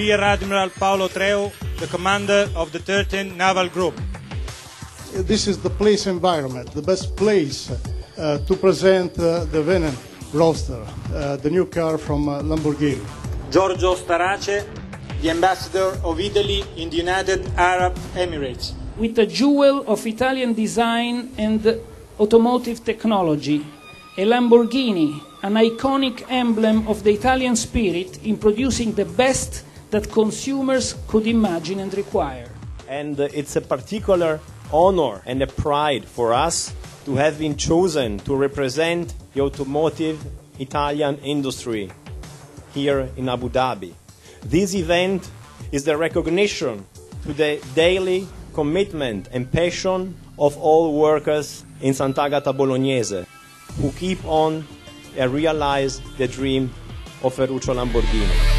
Rear Admiral Paolo Treu, the commander of the 13th Naval Group. This is the place environment, the best place to present the Veneno Roadster, the new car from Lamborghini. Giorgio Starace, the ambassador of Italy in the United Arab Emirates. With a jewel of Italian design and automotive technology, a Lamborghini, an iconic emblem of the Italian spirit in producing the best that consumers could imagine and require. And it's a particular honor and a pride for us to have been chosen to represent the automotive Italian industry here in Abu Dhabi. This event is the recognition to the daily commitment and passion of all workers in Sant'Agata Bolognese who keep on and realize the dream of Ferruccio Lamborghini.